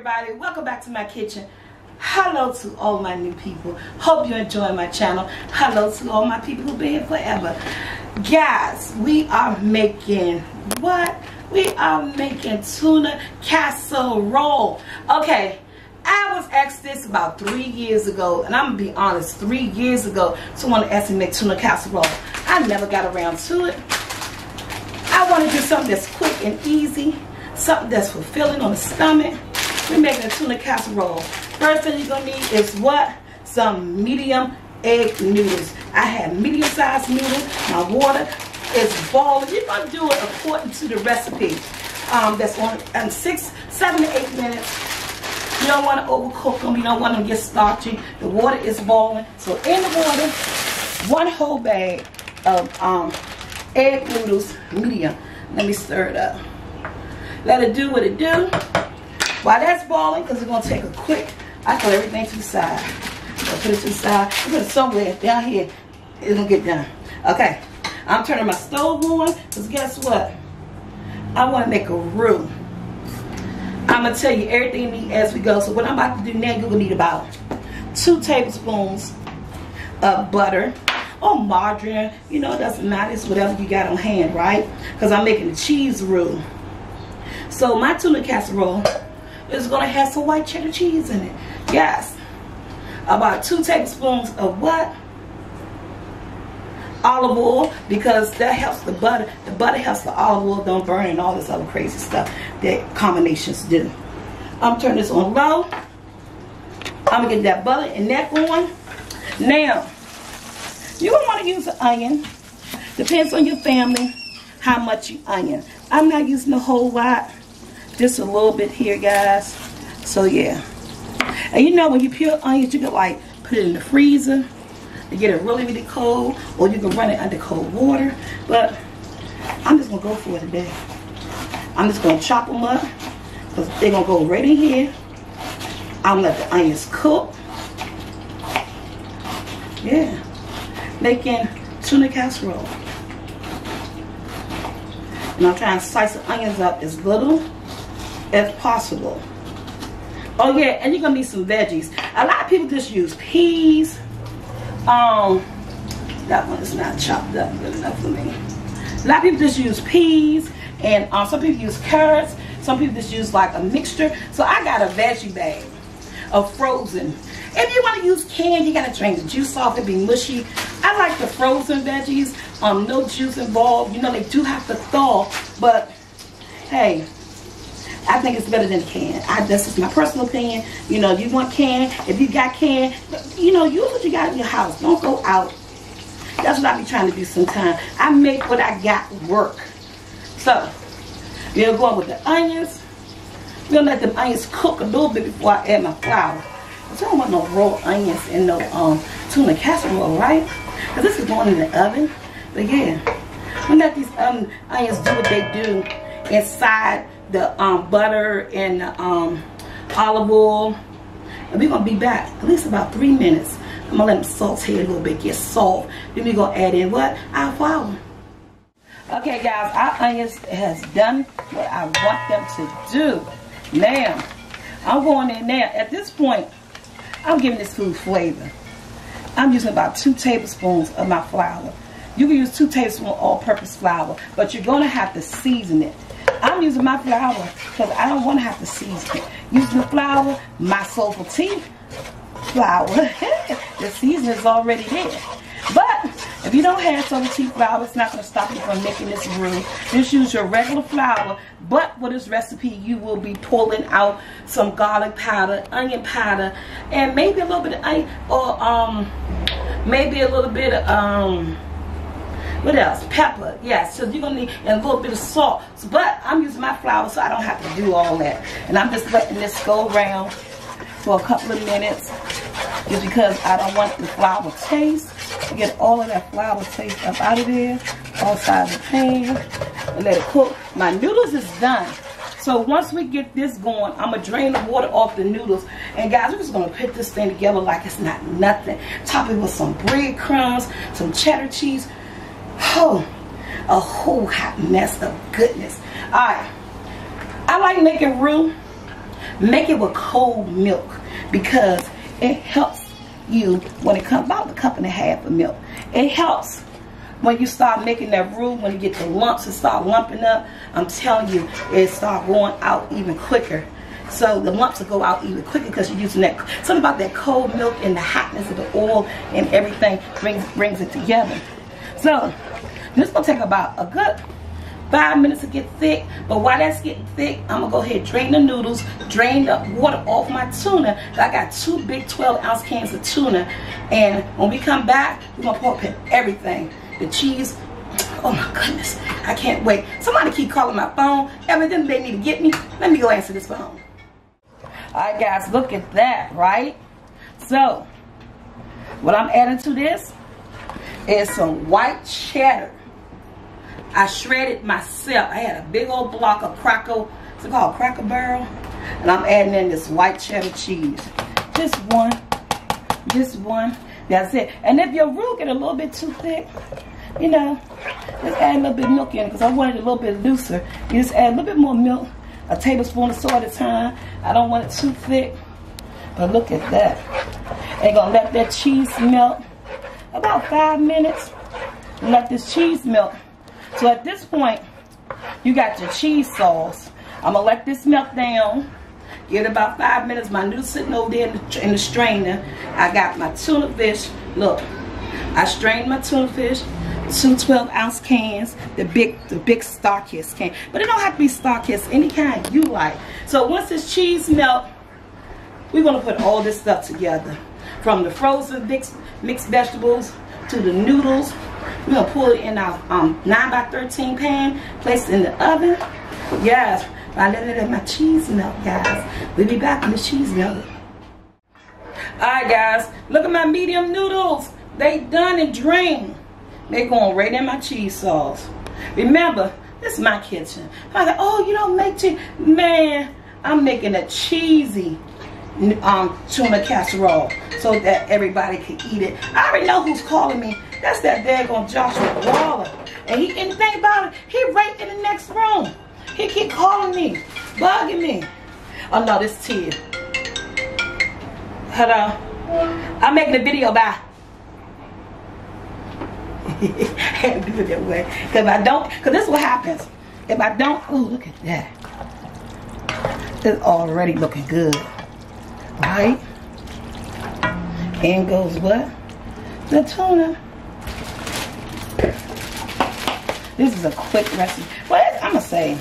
everybody, welcome back to my kitchen. Hello to all my new people. Hope you're enjoying my channel. Hello to all my people who've been here forever. Guys, we are making what? We are making tuna casserole. Okay, I was asked this about 3 years ago, and I'm gonna be honest, 3 years ago, someone asked me to make tuna casserole. I never got around to it. I want to do something that's quick and easy, something that's fulfilling on the stomach. We're making a tuna casserole. First thing you're gonna need is what? Some medium egg noodles. I have medium sized noodles. My water is boiling. You're gonna do it according to the recipe. That's on 7 to 8 minutes. You don't want to overcook them. You don't want them to get starchy. The water is boiling. So in the water, 1 whole bag of egg noodles, medium. Let me stir it up. Let it do what it do. While that's boiling, because it's going to take a quick, I put everything to the side. I'll put it to the side. I put it somewhere down here. It's going to get done. Okay. I'm turning my stove on, because guess what? I want to make a roux. I'm going to tell you everything you need as we go. So what I'm about to do now, you're going to need about 2 tablespoons of butter or margarine. You know, it doesn't matter. It's whatever you got on hand, right? Because I'm making a cheese roux. So my tuna casserole is going to have some white cheddar cheese in it. Yes. About 2 tablespoons of what? Olive oil, because that helps the butter. The butter helps the olive oil don't burn and all this other crazy stuff that combinations do. I'm turning this on low. I'm going to get that butter and that going. Now, you're going to want to use an onion. Depends on your family how much you onion. I'm not using a whole lot. Just a little bit here, guys. So, yeah. And you know, when you peel onions, you can, like, put it in the freezer to get it really, really cold. Or you can run it under cold water. But I'm just going to go for it today. I'm just going to chop them up. Because they're going to go right in here. I'm going to let the onions cook. Yeah. Making tuna casserole. And I'm trying to slice the onions up as little as possible. Oh yeah, and you're gonna need some veggies. A lot of people just use peas. That one is not chopped up good enough for me. A lot of people just use peas, and some people use carrots. Some people just use like a mixture. So I got a veggie bag of frozen. If you want to use canned, you gotta drain the juice off. It be mushy. I like the frozen veggies. No juice involved. You know, they do have to thaw, but hey, I think it's better than canned. This is my personal opinion. You know, you want canned. If you got canned, you know, use what you got in your house. Don't go out. That's what I be trying to do sometimes. I make what I got work. So, we're going with the onions. We're gonna let the onions cook a little bit before I add my flour. I don't want no raw onions in no tuna casserole, right? Because this is going in the oven. But yeah, we let these onions do what they do inside the butter and the olive oil. And we're going to be back at least about 3 minutes. I'm going to let them saute a little bit, get soft. Then we're going to add in what? Our flour. Okay, guys, our onions has done what I want them to do. Now, I'm going in now. At this point, I'm giving this food flavor. I'm using about 2 tablespoons of my flour. You can use 2 tablespoons all-purpose flour, but you're going to have to season it. I'm using my flour because I don't want to have to season it. Using the flour, my SoulfulT flour, the season is already there. But if you don't have SoulfulT flour, it's not going to stop you from making this roux. Just use your regular flour, but for this recipe, you will be pulling out some garlic powder, onion powder, and maybe a little bit of onion, or maybe a little bit of what else? Pepper. Yes, so you're going to need a little bit of salt. So, but I'm using my flour so I don't have to do all that. And I'm just letting this go around for a couple of minutes. Just because I don't want the flour taste. To get all of that flour taste up out of there. All sides of the pan. And let it cook. My noodles is done. So once we get this going, I'm going to drain the water off the noodles. And guys, we're just going to put this thing together like it's not nothing. Top it with some breadcrumbs, some cheddar cheese. Oh, a whole hot mess of goodness. Alright, I like making roux Make it with cold milk because it helps you when it comes about a cup and a half of milk. It helps when you start making that roux, when you get the lumps and start lumping up. I'm telling you, it start going out even quicker. So the lumps will go out even quicker because you're using that. Something about that cold milk and the hotness of the oil and everything brings it together. So this is gonna take about a good 5 minutes to get thick. But while that's getting thick, I'm gonna go ahead and drain the noodles, drain the water off my tuna. I got 2 big 12-ounce cans of tuna. And when we come back, we're gonna pour up everything. The cheese, oh my goodness, I can't wait. Somebody keep calling my phone. Evidently they need to get me. Let me go answer this phone. Alright guys, look at that, right? So, what I'm adding to this is some white cheddar. I shredded myself. I had a big old block of what's it called, Cracker Barrel? And I'm adding in this white cheddar cheese. Just one. That's it. And if your roux get a little bit too thick, you know, just add a little bit of milk in because I want it a little bit looser. You just add a little bit more milk, a tablespoon of salt at a time. I don't want it too thick. But look at that. And gonna let that cheese melt about 5 minutes. Let this cheese melt. So at this point, you got your cheese sauce. I'm gonna let this melt down. Give it about 5 minutes. My noodles sitting over there in the strainer. I got my tuna fish. Look, I strained my tuna fish. 2 12-ounce cans, the big Star-Kissed can. But it don't have to be Star-Kissed, any kind you like. So once this cheese melt, we're gonna put all this stuff together. From the frozen mixed vegetables to the noodles. We're gonna pull it in our 9x13 pan, place it in the oven. Yes, I let my cheese melt, guys. We'll be back when the cheese melted. Alright guys, look at my medium noodles. They done and drained. They're going right in my cheese sauce. Remember, this is my kitchen. I was like, oh, you don't make cheese. Man, I'm making a cheesy tuna casserole so that everybody can eat it. I already know who's calling me. That's that daggone Joshua Waller. And think about it, he right in the next room. He keep calling me, bugging me. Oh no, this Tia. Hello. I'm making a video, bye. I had to do it that way. Because if I don't, because this is what happens. If I don't, oh, look at that. It's already looking good. Right? And goes what? The tuna. This is a quick recipe. Well, I'm going to say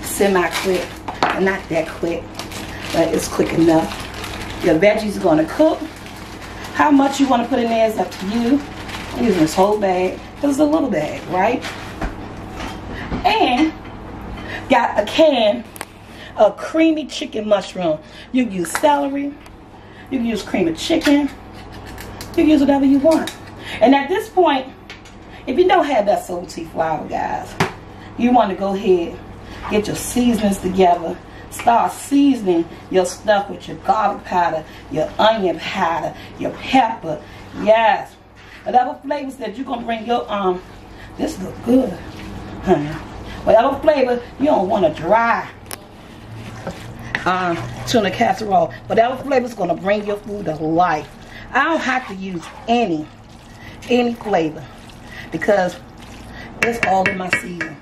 semi-quick. Not that quick. But it's quick enough. Your veggies are going to cook. How much you want to put in there is up to you. I'm using this whole bag. Because it's a little bag, right? And got a can of creamy chicken mushroom. You can use celery. You can use cream of chicken. You can use whatever you want. And at this point, if you don't have that SoulfulT flour, guys, you want to go ahead, get your seasonings together. Start seasoning your stuff with your garlic powder, your onion powder, your pepper. Yes. Whatever flavors that you're going to bring your, this look good, honey. Whatever flavor, you don't want a dry tuna casserole. Whatever flavor is going to bring your food to life. I don't have to use any flavor because it's all in my season.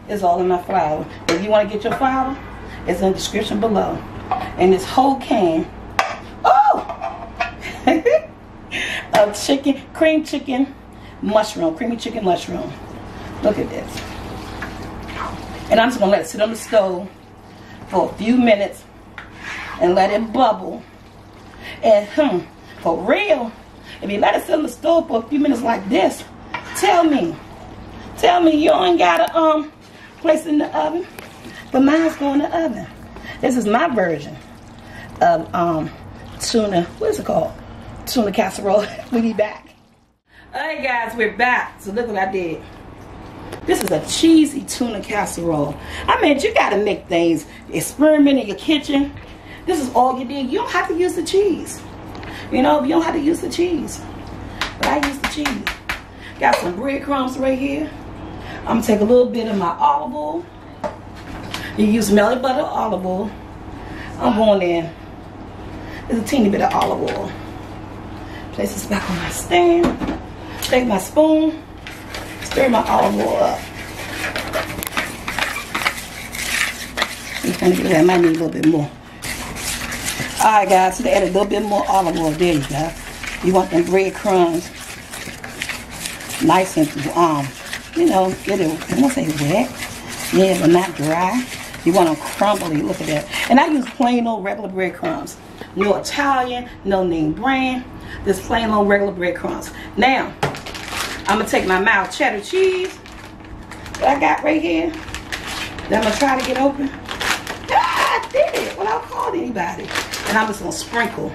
It's all in my flour. If you want to get your flour, it's in the description below. And this whole can, oh! Of creamy chicken mushroom. Look at this. And I'm just going to let it sit on the stove for a few minutes and let it bubble. And for real, if you let it sit on the stove for a few minutes like this, tell me you ain't got to place it in the oven. But mine's going in the oven. This is my version of tuna, what is it called? Tuna casserole. We'll be back. Alright guys, we're back. So look what I did. This is a cheesy tuna casserole. I mean, you gotta make things, experiment in your kitchen. This is all you did. You don't have to use the cheese. You know, you don't have to use the cheese. But I use the cheese. Got some breadcrumbs right here. I'm gonna take a little bit of my olive oil. You use melted butter, olive oil. I'm going in. There's a teeny bit of olive oil. Place this back on my stand. Take my spoon. Stir my olive oil up. I'm trying to get that. I might need a little bit more. Alright guys, so they add a little bit more olive oil. There you go. You want them breadcrumbs nice and you know, get it, I won't say wet, yeah, but not dry. You want them crumbly. Look at that. And I use plain old regular breadcrumbs. No Italian, no name brand. Just plain old regular breadcrumbs. Now, I'm gonna take my mild cheddar cheese that I got right here. Then I'm gonna try to get open. Ah, I did it without calling anybody. And I'm just gonna sprinkle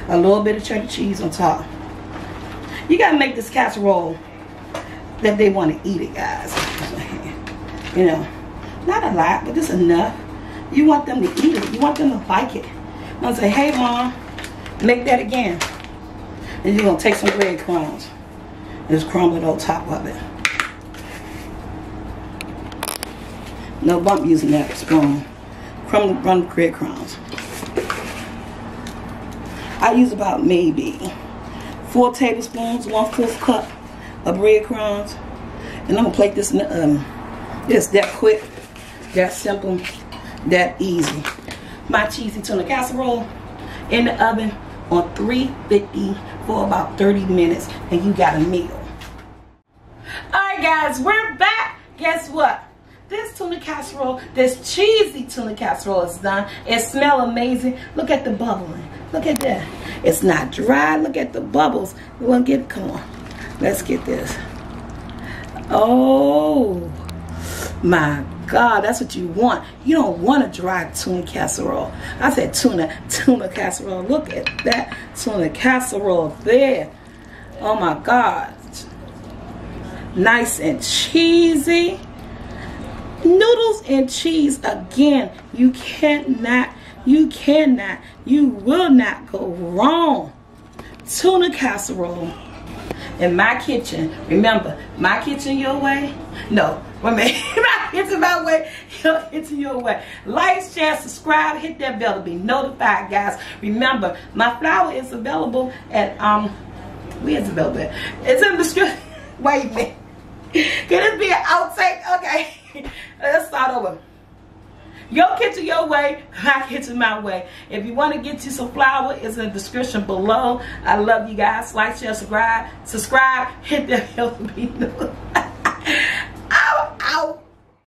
a little bit of cheddar cheese on top. You gotta make this casserole that they want to eat it, guys. You know, not a lot, but just enough. You want them to eat it. You want them to like it. I'm gonna say, hey mom, make that again. And you're gonna take some breadcrumbs and just crumble it on top of it. No bump using that spoon. Crumble breadcrumbs. I use about maybe 4 tablespoons, 1/4 cup of breadcrumbs. And I'm gonna plate this in the oven. It's that quick, that simple, that easy. My cheesy tuna casserole in the oven on 350 for about 30 minutes, and you got a meal. Alright guys, we're back. Guess what? This tuna casserole, this cheesy tuna casserole is done. It smells amazing. Look at the bubbling. Look at that. It's not dry. Look at the bubbles. We want to get, come on. Let's get this. Oh my God, that's what you want. You don't want a dry tuna casserole. I said tuna casserole. Look at that tuna casserole there. Oh my God. Nice and cheesy. Noodles and cheese again. You will not go wrong. Tuna casserole in my kitchen. Remember, my kitchen your way? No, my kitchen my way, your kitchen your way. Like, share, subscribe, hit that bell to be notified, guys. Remember, my flour is available at where's it available at? It's in the description. Wait a minute. Can this be an outtake? Okay. Let's start over. Your kitchen your way, my kitchen my way. If you want to get you some flour, it's in the description below. I love you guys. Like, share, subscribe, hit that bell to be notified.